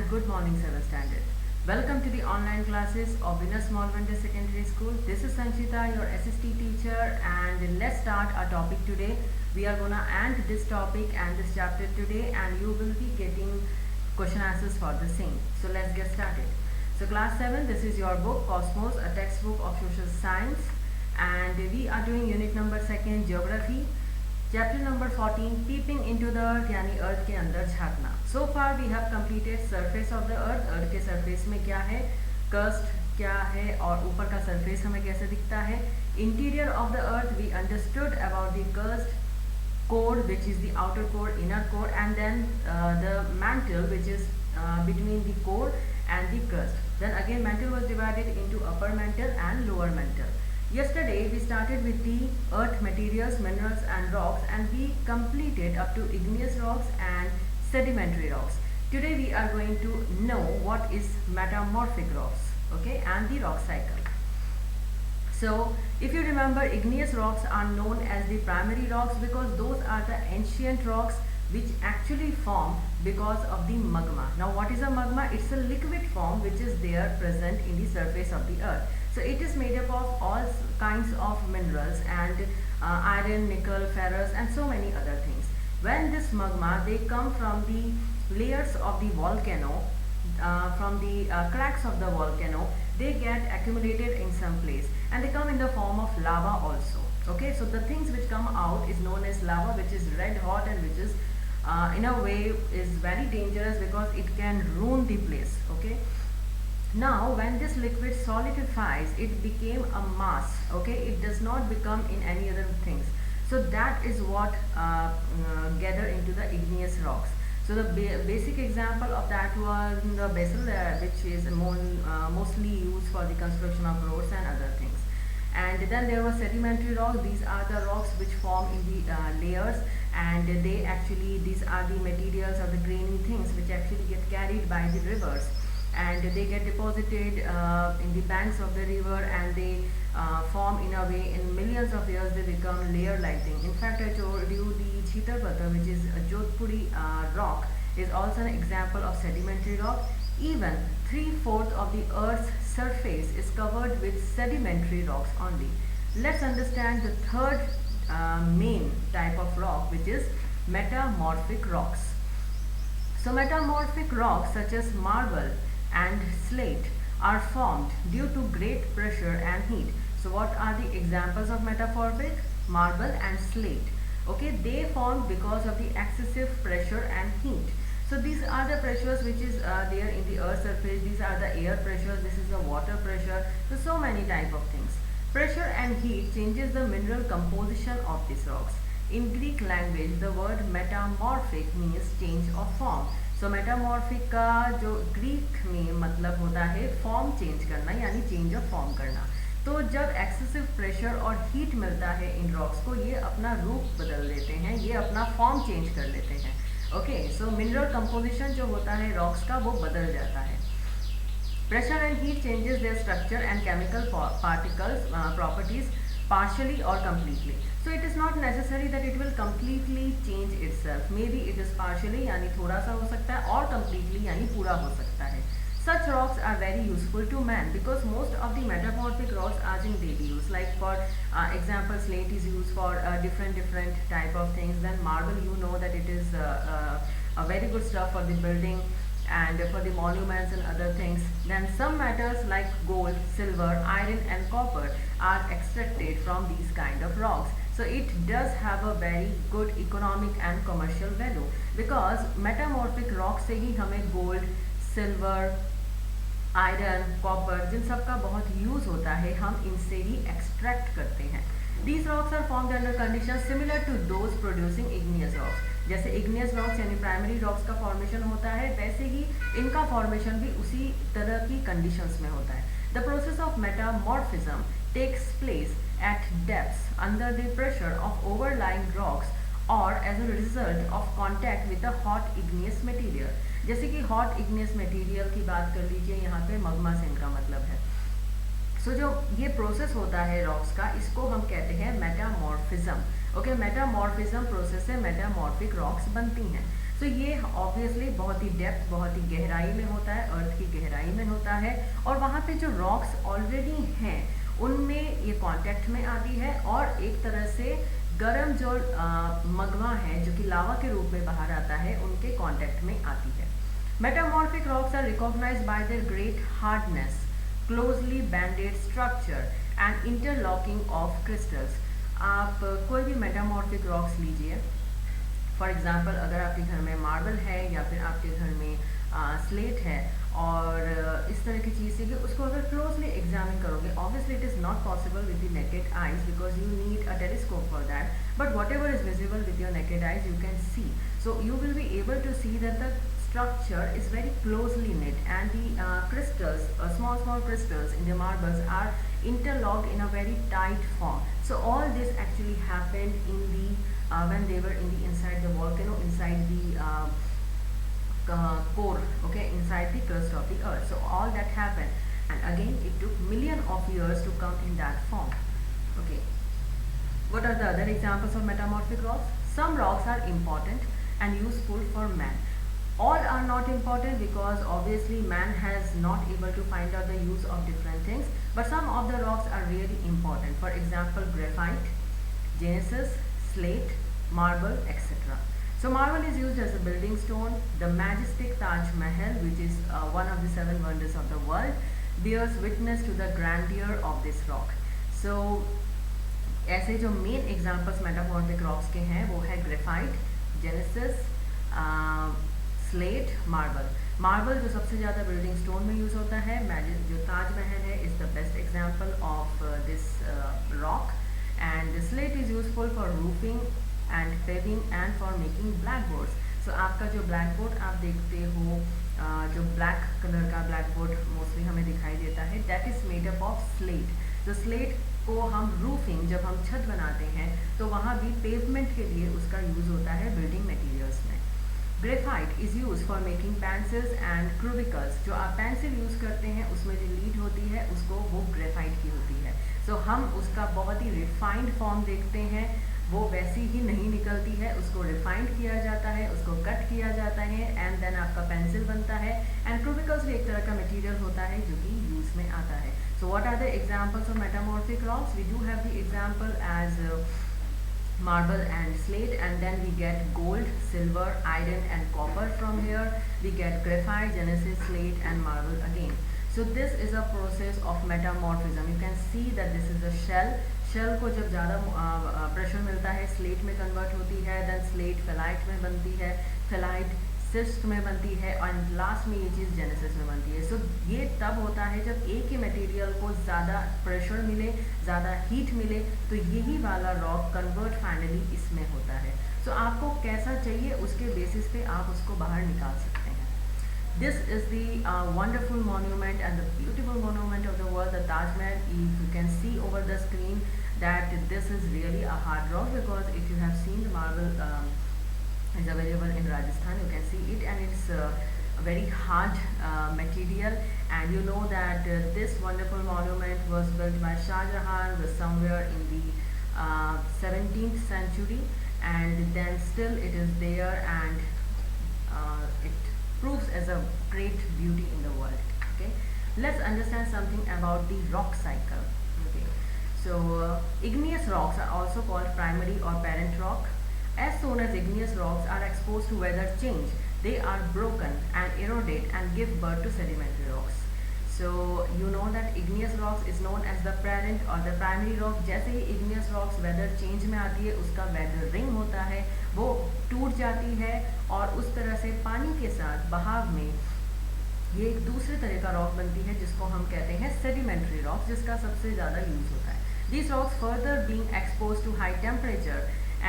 good morning 7th standard. Welcome to the online classes of Winner Small Wonder Secondary School. This is Sanchita, your SST teacher, and let's start our topic today. We are gonna end this topic and this chapter today, and you will be getting question answers for the same. So let's get started. So class 7, this is your book Cosmos, a textbook of social science, and we are doing unit number 2 geography. Chapter number 14 peeping into the earth यानी अर्थ के अंदर झांकना. So far we have completed surface of the earth. अर्थ के surface में क्या है, crust क्या है और ऊपर का surface हमें कैसे दिखता है. Interior of the earth we understood about the crust, core which is the outer core, inner core, and then the mantle which is between the core and the crust. Then again mantle was divided into upper mantle and lower mantle. Yesterday we started with the earth materials, minerals and rocks, and we completed up to igneous rocks and sedimentary rocks. Today we are going to know what is metamorphic rocks, okay, and the rock cycle. So if you remember, igneous rocks are known as the primary rocks because those are the ancient rocks which actually form because of the magma. Now what is a magma? It's a liquid form which is there present in the surface of the earth. So it is made up of all kinds of minerals and iron, nickel, ferrous and so many other things. When this magma, they come from the layers of the volcano, from the cracks of the volcano, they get accumulated in some place and they come in the form of lava also. Okay, so the things which come out is known as lava, which is red hot and which is in a way is very dangerous because it can ruin the place. Okay. Now when this liquid solidifies, it became a mass. Okay, it does not become in any other things. So that is what gather into the igneous rocks. So the basic example of that was the basal layer, which is mostly used for the construction of roads and other things. And then there was sedimentary rocks. These are the rocks which form in the layers, and they actually, these are the materials or the grainy things which actually get carried by the rivers, and they get deposited in the banks of the river, and they form in a way in millions of years they become layer like thing. In fact, I told you the Chhitar which is a Jodhpuri rock, is also an example of sedimentary rock. Even 3/4 of the earth's surface is covered with sedimentary rocks only. Let's understand the third main type of rock, which is metamorphic rocks. So metamorphic rocks such as marble and slate are formed due to great pressure and heat. So what are the examples of metamorphic? Marble and slate. Okay, they form because of the excessive pressure and heat. So these are the pressures which is there in the earth surface. These are the air pressures, this is the water pressure. So many type of things. Pressure and heat changes the mineral composition of these rocks. In Greek language, the word metamorphic means change of form. So metamorphic का जो Greek में मतलब होता है form change करना, यानी change of form करना. तो जब एक्सेसिव प्रेशर और हीट मिलता है इन रॉक्स को, ये अपना रूप बदल देते हैं, ये अपना फॉर्म चेंज कर लेते हैं. ओके, सो मिनरल कंपोजिशन जो होता है रॉक्स का वो बदल जाता है. Pressure and heat changes there structure and chemical particles properties partially or completely. So it is not necessary that it will completely change itself. Maybe it is partially यानी थोड़ा सा हो सकता है, और completely यानी पूरा हो सकता है. Such rocks are very useful to man because most of the metamorphic rocks are in daily use. Like for example, slate is used for different type of things. Then marble, you know that it is a very good stuff for the building and for the monuments and other things. Then some metals like gold, silver, iron and copper are extracted from these kind of rocks. So it does have a very good economic and commercial value because metamorphic rock से ही हमें gold, silver, iron, copper जिन सब का बहुत use होता है, हम इनसे ही extract करते हैं. These rocks are formed under conditions similar to those producing igneous rocks. जैसे igneous rocks यानी प्राइमरी रॉक्स का फॉर्मेशन होता है, वैसे ही इनका फॉर्मेशन भी उसी तरह की कंडीशंस में होता है. The process of metamorphism takes place at depths under the pressure of overlying rocks or as a result of contact with a hot igneous material. जैसे कि hot igneous material की बात कर लीजिए, यहाँ पे magma से इनका मतलब है. So जो ये प्रोसेस होता है रॉक्स का, इसको हम कहते हैं मेटामॉर्फिज्म. ओके, मेटामॉर्फिज्म प्रोसेस से मेटामॉर्फिक रॉक्स बनती हैं। तो ये ऑब्वियसली बहुत ही डेप्थ, बहुत ही गहराई में होता है, अर्थ की गहराई में होता है, और वहाँ पे जो रॉक्स ऑलरेडी हैं उनमें ये कांटेक्ट में आती है और एक तरह से गर्म जो मगमा है जो कि लावा के रूप में बाहर आता है उनके कांटेक्ट में आती है। Metamorphic rocks are recognized by their great hardness, closely banded structure and interlocking of crystals. आप कोई भी मेटामॉर्फिक रॉक्स लीजिए, फॉर एग्जांपल अगर आपके घर में मार्बल है या फिर आपके घर में स्लेट है और इस तरह की चीज़ है, उसको अगर क्लोजली एग्जामिन करोगे, obviously it is not possible with the naked eyes because you need a telescope for that, but whatever is visible with your naked eyes you can see, so you will be able to see that the structure is very closely knit and the crystals, small crystals in the marbles are interlocked in a very tight form. So all this actually happened in the when they were in the inside the volcano, inside the core, okay, inside the crust of the earth. So all that happened, and again it took millions of years to come in that form. Okay, what are the other examples of metamorphic rocks? Some rocks are important and useful for man. All are not important because obviously man has not able to find out the use of different things, but some of the rocks are really important. For example, graphite, genesis, slate, marble, etc. So marble is used as a building stone. The majestic Taj Mahal, which is one of the 7 wonders of the world, bears witness to the grandeur of this rock. So ऐसे जो main examples metamorphic rocks के हैं वो है graphite, genesis, slate, marble. Marble जो सबसे ज़्यादा building stone में यूज़ होता है, जो ताजमहल है is the best example of this rock, and slate is useful for roofing and paving and for making black boards. So आपका जो ब्लैक बोर्ड आप देखते हो, जो ब्लैक कलर का ब्लैक बोर्ड मोस्टली हमें दिखाई देता है, that is made up of slate. तो स्लेट को हम रूफिंग, जब हम छत बनाते हैं तो वहाँ भी पेवमेंट के लिए उसका यूज़ होता है बिल्डिंग मटेरियल्स में। Graphite is use for making pencils and crucibles. जो आप पेंसिल यूज़ करते हैं उसमें जो लीड होती है उसको वो ग्रेफाइट की होती है। सो हम उसका बहुत ही रिफाइंड फॉर्म देखते हैं, वो वैसी ही नहीं निकलती है, उसको रिफाइंड किया जाता है, उसको कट किया जाता है एंड देन आपका पेंसिल बनता है। एंड क्रूबिकल्स भी एक तरह का मटेरियल होता है जो कि यूज़ में आता है। So what are the examples of metamorphic rocks? We do have the example as marble and slate, and then we get gold, silver, iron and copper from here. We get graphite, genesis, slate and marble again. So this is a process of metamorphism. You can see that this is a shell. Shell को जब ज़्यादा pressure मिलता है slate में convert होती है, then slate फेलाइट में बनती है, फेलाइट सिस्ट में बनती है और लास्ट में ये चीज़ जेनेसिस में बनती है। सो ये तब होता है जब एक ही मटेरियल को ज़्यादा प्रेशर मिले, ज़्यादा हीट मिले, तो यही वाला रॉक कन्वर्ट फाइनली इसमें होता है। सो आपको कैसा चाहिए उसके बेसिस पे आप उसको बाहर निकाल सकते हैं। This is the wonderful monument and the beautiful monument of the world, the Taj Mahal. If you can see over the screen that this is really a hard rock, because if you have seen the marble is available in Rajasthan, you can see it, and it's a very hard material. And you know that this wonderful monument was built by Shah Jahan, was somewhere in the 17th century, and then still it is there, and it proves as a great beauty in the world. Okay, let's understand something about the rock cycle. Okay, so igneous rocks are also called primary or parent rock. As soon as igneous rocks are exposed to weather change, they are broken and erodate and give birth to sedimentary rocks. So you know that igneous rocks is known as the parent or the primary rock. जैसे ही igneous rocks weather change में आती है, उसका weather ring होता है, वो टूट जाती है और उस तरह से पानी के साथ बहाव में ये एक दूसरे तरह का रॉक बनती है जिसको हम कहते हैं सेडिमेंट्री रॉक्स, जिसका सबसे ज़्यादा यूज होता है। These rocks further being exposed to high temperature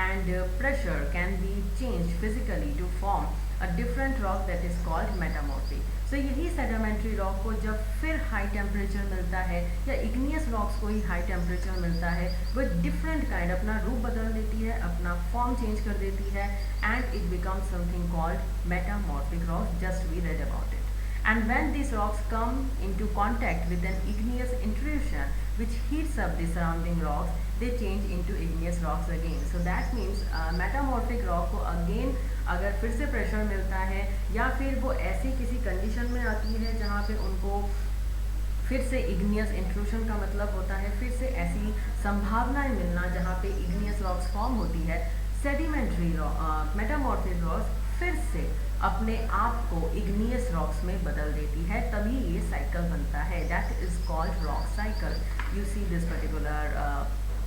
and pressure can be changed physically to form a different rock that is called metamorphic. So यही सेडिमेंट्री रॉक को जब फिर हाई टेम्परेचर मिलता है या इग्नियस रॉक्स को ही हाई टेम्परेचर मिलता है, वो डिफरेंट काइंड अपना रूप बदल देती है, अपना फॉर्म चेंज कर देती है, and it becomes something called metamorphic rock. Just we read about it. And when these rocks come into contact with an igneous intrusion which heats up the surrounding rocks, they change into igneous rocks again. So that means metamorphic rock को again अगर फिर से pressure मिलता है या फिर वो ऐसी किसी कंडीशन में आती है जहाँ पे उनको फिर से इग्नियस इंट्रूशन का मतलब होता है फिर से ऐसी संभावनाएं मिलना जहाँ पे इग्नियस रॉक्स फॉर्म होती है, सेडिमेंट्री मेटामॉर्फिक रॉक्स फिर से अपने आप को इग्नियस रॉक्स में बदल देती है, तभी ये साइकिल बनता है. That is called rock cycle. You see this particular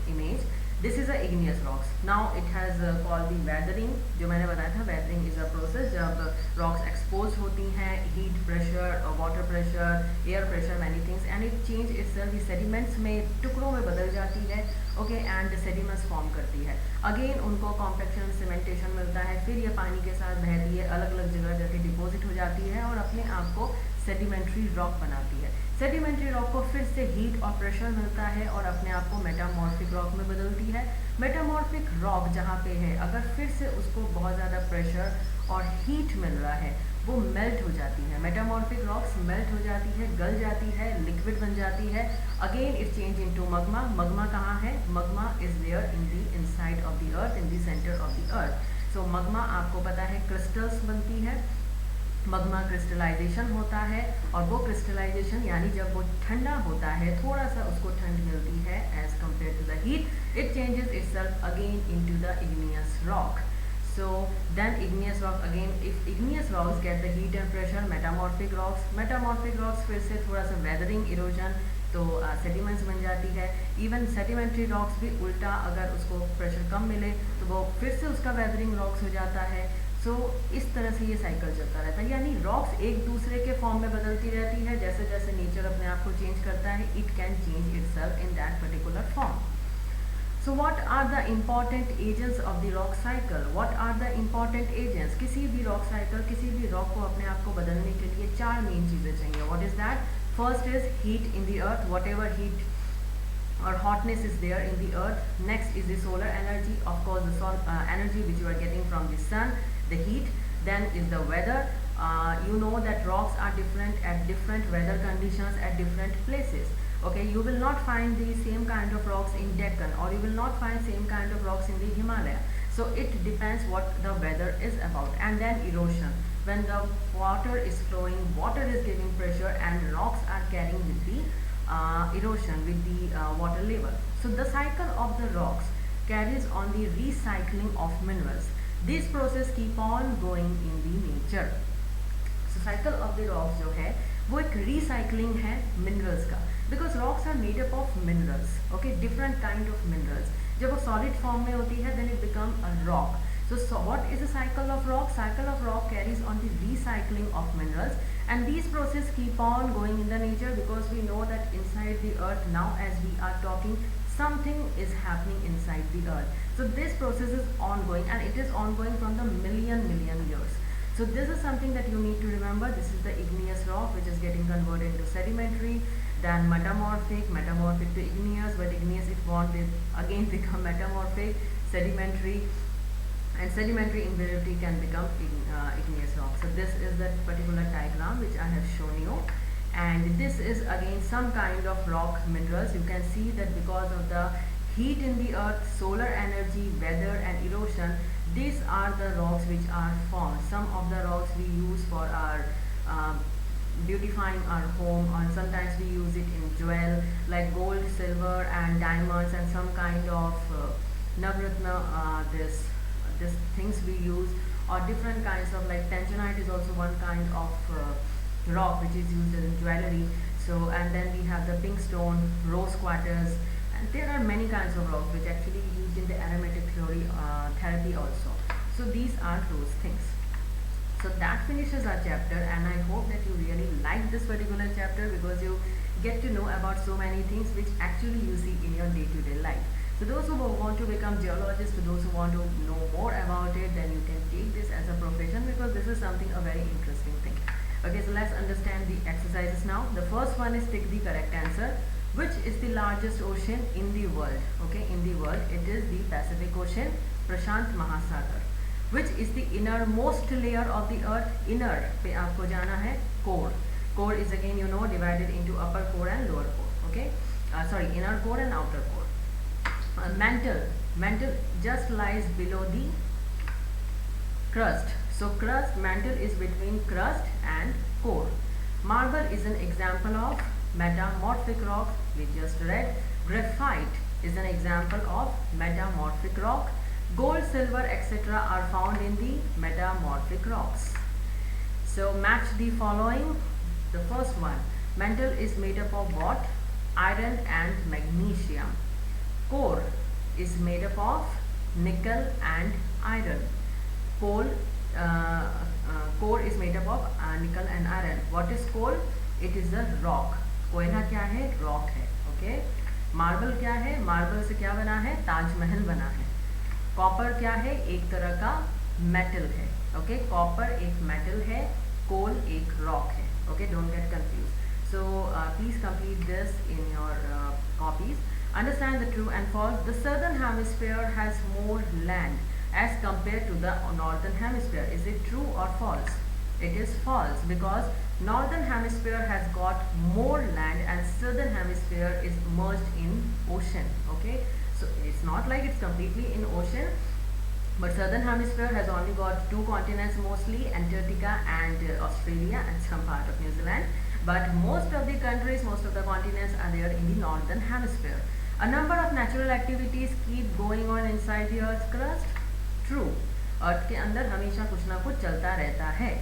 image. This is a igneous rocks. Now it has called the weathering. जो मैंने बताया था, वेदरिंग इज अ प्रोसेस जब रॉक्स एक्सपोज होती हैं heat pressure, water pressure, air pressure, many things, and it change itself. Sediments में टुकड़ों में बदल जाती है. ओके, एंड सेडिमेंट्स फॉर्म करती है. अगेन उनको कॉम्पैक्शन सीमेंटेशन मिलता है, फिर ये पानी के साथ बहती है, अलग अलग जगह जाके डिपॉजिट हो जाती है और अपने आप को सेडिमेंट्री रॉक बनाती है. सेडिमेंट्री रॉक को फिर से हीट और प्रेशर मिलता है और अपने आप को मेटामॉर्फिक रॉक में बदलती है. मेटामॉर्फिक रॉक जहाँ पे है, अगर फिर से उसको बहुत ज़्यादा प्रेशर और हीट मिल रहा है, वो मेल्ट हो जाती है. मेटामॉर्फिक रॉक्स मेल्ट हो जाती है, गल जाती है, लिक्विड बन जाती है. Again it change into magma. Magma कहाँ है? Magma is there in the inside of the earth, in the centre of the earth. So magma आपको पता है क्रिस्टल्स बनती है. मग्मा क्रिस्टलाइजेशन होता है और वो क्रिस्टलाइजेशन यानी जब वो ठंडा होता है, थोड़ा सा उसको ठंड मिलती है as compare to the heat, it changes itself again into the igneous rock. So then igneous rock again, if igneous rocks get the heat and pressure, metamorphic rocks फिर से थोड़ा सा weathering, erosion, तो sediments बन जाती है. Even sedimentary rocks भी उल्टा, अगर उसको प्रेशर कम मिले तो वो फिर से उसका weathering rocks हो जाता है. सो इस तरह से ये साइकिल चलता रहता है. यानी रॉक्स एक दूसरे के फॉर्म में बदलती रहती है. जैसे जैसे नेचर अपने आप को चेंज करता है, it can change itself in that particular form. So what are the important agents of the rock cycle? What are the important agents? किसी भी rock cycle, किसी भी rock को अपने आप को बदलने के लिए चार मेन चीज़ें चाहिए. What is that? First is heat in the earth, whatever heat or hotness is there in the earth. Next is the solar energy, of course the energy which you are getting from the sun, the heat. Then is the weather. You know that rocks are different at different weather conditions at different places. Okay, you will not find the same kind of rocks in Deccan, or you will not find same kind of rocks in the Himalaya. So it depends what the weather is about. And then erosion. When the water is flowing, water is giving pressure and rocks are carrying with the erosion, with the water level. So the cycle of the rocks carries on the recycling of minerals. This process keep on going in the nature. So cycle of the rocks जो है वो एक recycling है minerals का. Because rocks are made up of minerals, okay, different kind of minerals. जब वो solid form में होती है, then it become a rock. So what is the cycle of rock? Cycle of rock carries on the recycling of minerals, and these processes keep on going in the nature, because we know that inside the earth now, as we are talking, something is happening inside the earth. So this process is ongoing, and it is ongoing from the million years. So this is something that you need to remember. This is the igneous rock which is getting converted into sedimentary, then metamorphic to igneous, but igneous if want it again become metamorphic, sedimentary, and sedimentary invariably can become igneous rock. So this is the particular diagram which I have shown you, and this is again some kind of rock minerals. You can see that because of the heat in the earth, solar energy, weather and erosion, these are the rocks which are formed. Some of the rocks we use for our beautifying our home, or sometimes we use it in jewel like gold, silver and diamonds, and some kind of navratna, this things we use, or different kinds of like tanzanite is also one kind of rock which is used in jewelry. So and then we have the pink stone, rose quarters, and there are many kinds of rocks which actually used in the aromatic therapy also. So these are those things. So that finishes our chapter, and I hope that you really like this particular chapter, because you get to know about so many things which actually you see in your day-to-day life. So those who want to become geologists, to those who want to know more about it, then you can take this as a profession, because this is something a very interesting thing. Okay, so let's understand the exercises now. The first one is tick the correct answer. Which is the largest ocean in the world? Okay, in the world it is the Pacific Ocean, Prashant Mahasagar. which is the innermost layer of the earth. Inner पे आपको जाना है. Core. Core is again divided into upper core and lower core. Okay, sorry, inner core and outer core. Mantle just lies below the crust. So mantle is between crust and core. Marble is an example of metamorphic rock. We just read. Graphite is an example of metamorphic rock. Gold, silver, etc. are found in the metamorphic rocks. So match the following. The first one, mantle is made up of what? Iron and magnesium. Core is made up of nickel and iron. Core is made up of nickel and iron. What is coal? It is a rock. कोयला क्या है? Rock है. Okay. Marble क्या है? Marble से क्या बना है? ताजमहल बना है. कॉपर क्या है? एक तरह का मेटल है. ओके. कॉपर एक मेटल है, कोल एक रॉक है. Okay, don't get confuse. So please complete this in your copies. Understand the true and false. The southern hemisphere has more land as compared to the northern hemisphere. Is it true or false? It is false, because northern hemisphere has got more land and southern hemisphere is merged in ocean. Okay, so it's not like it's completely in ocean, but southern hemisphere has only got 2 continents mostly, Antarctica and Australia and some part of New Zealand. But most of the countries, most of the continents are there in the northern hemisphere. A number of natural activities keep going on inside the earth's crust. True. अर्थ के अंदर हमेशा कुछ ना कुछ चलता रहता है.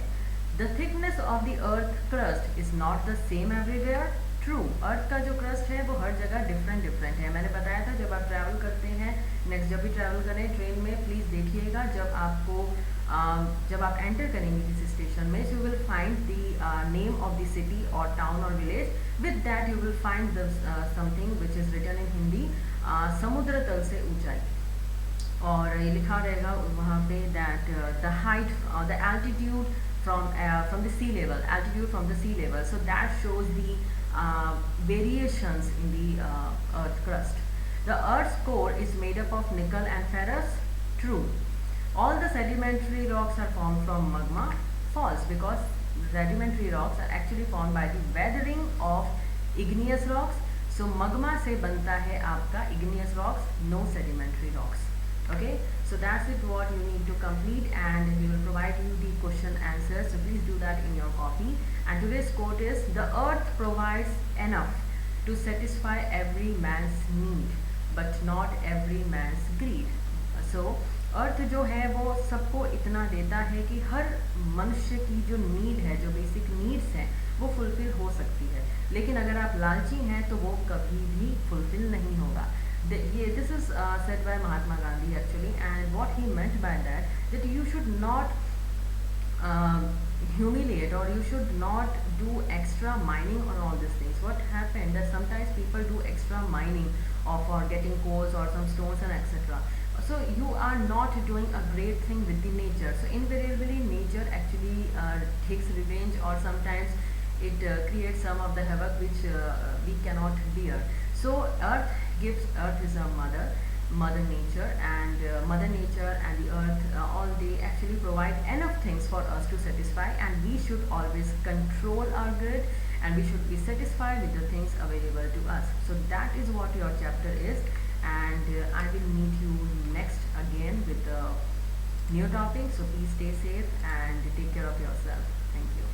The thickness of the earth crust is not the same everywhere. True. अर्थ का जो क्रस्ट है वो हर जगह डिफरेंट है. मैंने बताया था जब आप ट्रैवल करते हैं, नेक्स्ट जब भी ट्रैवल करें ट्रेन में, प्लीज़ देखिएगा जब आप एंटर करेंगे किसी स्टेशन में, you will find the name of the city और टाउन और village. With that you will find something which is written in Hindi, समुद्र तल से ऊंचाई, और ये लिखा रहेगा वहाँ पे that the height, the altitude from the sea level, altitude from the sea level. So that shows the variations in the earth crust. The earth's core is made up of nickel and ferrous. True. All the sedimentary rocks are formed from magma. False, because sedimentary rocks are actually formed by the weathering of igneous rocks. So magma से बनता है आपका igneous rocks, no sedimentary rocks. Okay, so that's it what you need to complete, and we will provide you the question answers, so please do that in your copy. And today's quote is, the earth provides enough to satisfy every man's need but not every man's greed. So अर्थ जो है वो सबको इतना देता है कि हर मनुष्य की जो नीड है, जो बेसिक नीड्स हैं, वो फुलफिल हो सकती है, लेकिन अगर आप लालची हैं तो वो कभी भी फुलफिल नहीं होगा. This is said by Mahatma Gandhi actually, and what he meant by that you should not humiliate, or you should not do extra mining on all these things. What happened that sometimes people do extra mining for getting coals or some stones and etc. So you are not doing a great thing with the nature. So invariably nature actually takes revenge, or sometimes it creates some of the havoc which we cannot bear. So earth is a mother nature, and mother nature and the earth, all they actually provide enough things for us to satisfy, and we should always control our grid, and we should be satisfied with the things available to us. So that is what your chapter is, and I will meet you next again with a new topic. So please stay safe and take care of yourself. Thank you.